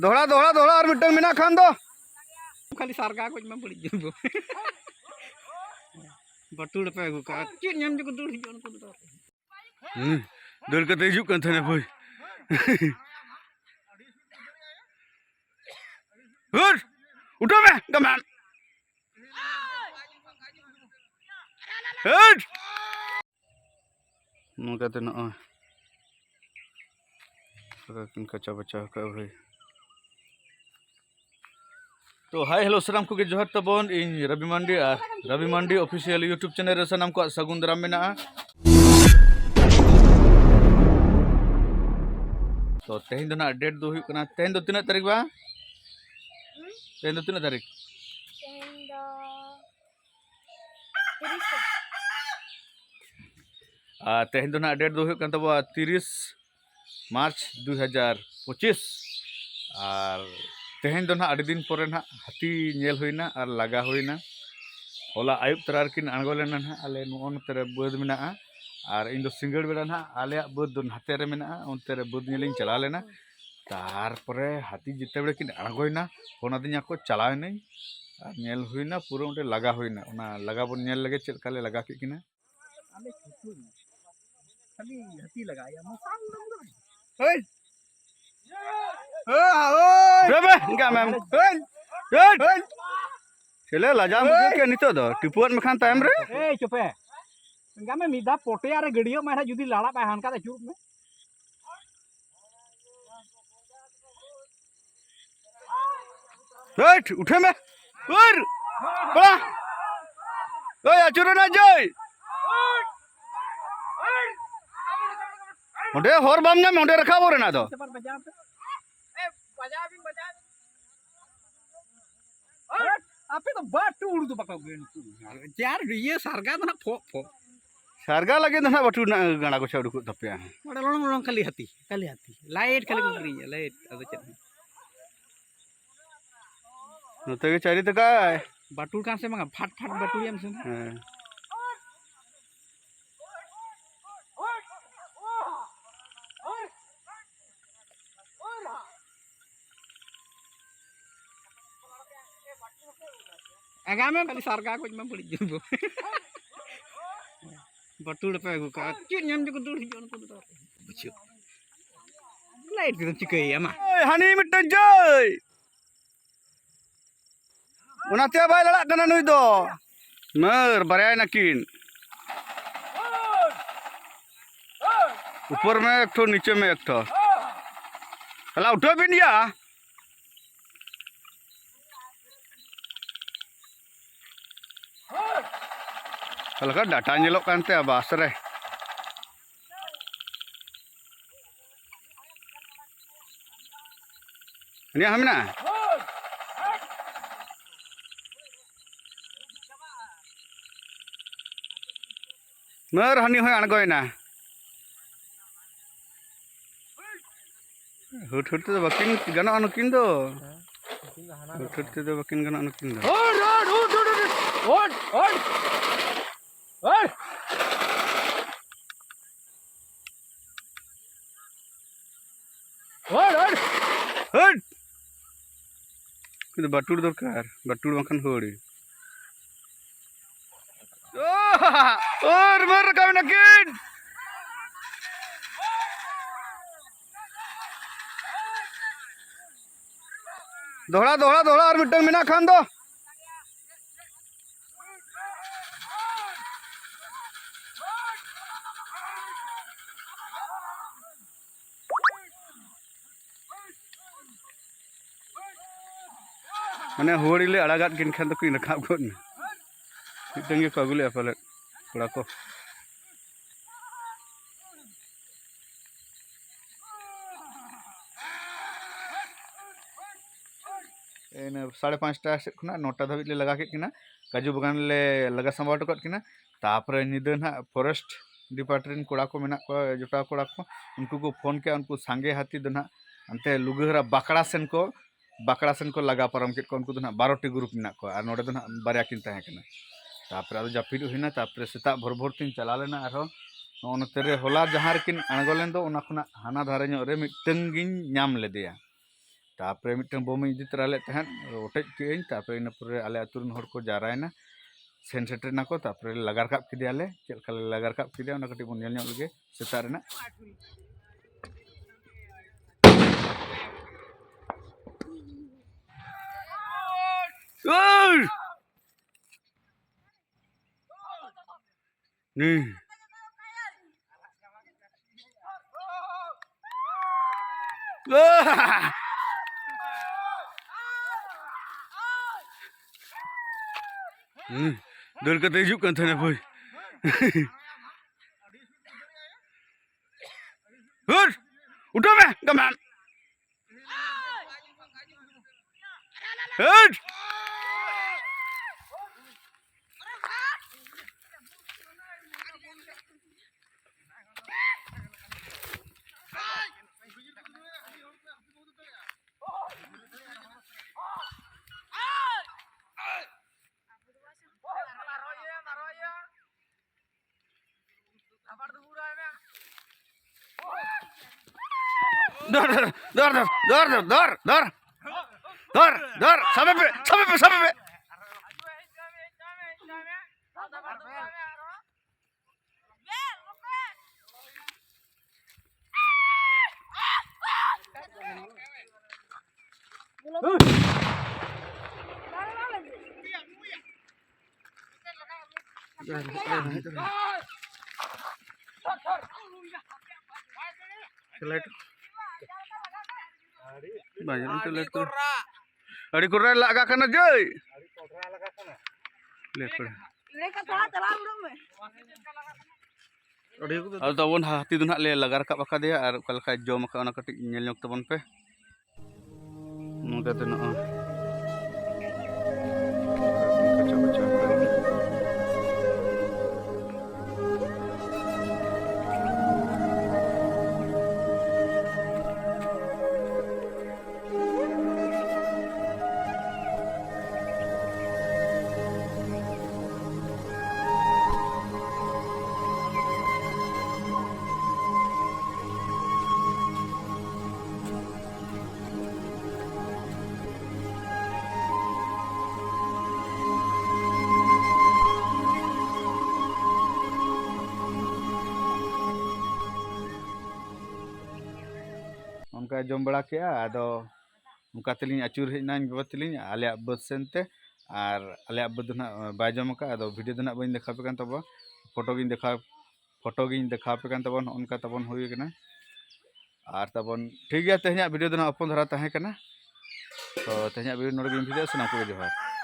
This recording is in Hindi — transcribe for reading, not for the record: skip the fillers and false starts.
दोहरा दोहरा दोहरा और मिटन मिना खान दो खाली सारगा को मैं बड़ी जंबो बटुड़ पे गु का चीन ñam जो दूर हिजो को दो दर कते हिजुक kan thane boy hur udah me gaman hur nu kata na kin kaca baca ka bhai तो हाय हेलो सलाम को जोहर तबन इन रवि मंडी ऑफिशियल यूट्यूब चैनल रे सनाम को सगुन दाराम मेना तो तेहन दो ना डेट दो हुई कना तेहन दो तीना तारीख बा तेहन दो तीना तारीख तेहन दो ना डेट दो हुई कना तबा 30 मार्च 2025 और तेहन दो ना अड़ी दिन पर ना हाथी नेल हुईना और लगा हुईना होला आयुब तरार किन आंगो लेना ना आले नोन तेरे बद मेना और इन दो सिंगड़ बेड़ा ना आले बद दो हाथे रे मेना उन तेरे बद नेलिंग चला लेना तार परे हाथी जिते बेड़ा किन आंगोइना होना दिना को चलावे नहीं और नेल हुईना पूरा उनटे लगा हुईना ओना लगा बन नेल लगे चल काले लगा के किना आले छुटू खाली हाथी लगाया मसाल ओए Berapa? Enggak, Mam. Sila lajang bukan itu dah. Tipuan makan time re. चुपे enggak में मिदा पोटे यार गड़ियो में जुदी लाड़ा पे हान का चुप में Right, उठे में. Ur. Pala. Oi, acuran aja. Onde hor bamnya onde rakha bore na to. आपे तो बाटू उड़ तो पका यार ये सारगा तो ना फो फो सारगा लगे ना बटू ना गाना को छाड़ू को तपिया मोड़ा लोंग लोंग खाली हाथी लाइट खाली को करी लाइट अब चल नोते के चारी तका बाटू कहां से मंगा फट फट बाटू हम से आगामे खाली सारगा को मैं बड़ी जंबो बटुड़ पे गु का चीन ñam जो दूर हिजो को दो बुझियो लाइट के चिकई अमा ओए हानी मिटन जय उनाते बाय लड़ा कना नुई दो मर बराय नकिन ऊपर में एक ठो नीचे में एक ठो हला उठो बिंडिया हल्का डाटा नेलोक कानते आबास रे ini hamna mer hani hoy angoina hut hut to bakin gana anukin do hut hut to bakin gana anukin do hut kita batur dorkar batur makan hori और मर कब नकिन दोहरा दोहरा दोहरा और मिटन मिना खान दो मैंने होड़ी ले अड़ागात किन खान तो कोई रखाब को नहीं इतने को अगले अपले थोड़ा को इन 5:30 से खुना 9टा धाबी ले लगा के किना काजू बगान ले लगा संभाव टकट किना तापरे निदे ना फॉरेस्ट डिपार्टमेंट कोड़ा को मेना को जोटा कोड़ा को उनको को फोन के उनको सांगे हाथी दो ना अंते लुगहरा बाकड़ा सेन को लगा परम के उनको दो ना 12टी ग्रुप मेना को और नोडे दो ना बारिया किन तहे किना तापरे आदो जापिद हुइना तापरे सेता भोर भोर तीन चला लेना आरो नोनते रे होला जहां रकिन आंगोलेन दो ओना खुना हाना धारे ᱧᱚᱜ रे मिटन गिन ᱧᱟᱢ लेदिया तापरे मिटन बम इदी तरा ले तहन ओटेज केइन तापरे इन पुरे आले आतुरन हर को जारायना सेन सेटरना को तापरे लगा रकाब किदियाले चेलका लगा रकाब किदिया ओना कटी बन नेल लगे सेता रेना ओय नी दल कते हिजुक kan thana boy hur udah meh gaman hur Dor, sampai pe. Banyak itu lihat tuh. Ari kurra laga kana joy. Lihat kurra. Al tawon hati tu nak le lagar kap baka dia ar kal ka jom ka ona katik nyel nyok tabon pe. Nungka tu nak. Baca-baca. उनका जम बड़ा किया आदो उनका तलिंग अचूर हेना बाबा तलिंग आले बद सेनते और आले बद ना बाय जम का आदो वीडियो दना बइन देखा पे कान तब फोटो गिन देखा पे कान तबन उनका तबन हुई कना और तबन ठीक गया तेहना वीडियो दना अपन धरा तहे कना तो तेहना वीडियो नोड़ गिन वीडियो सना को जोहार।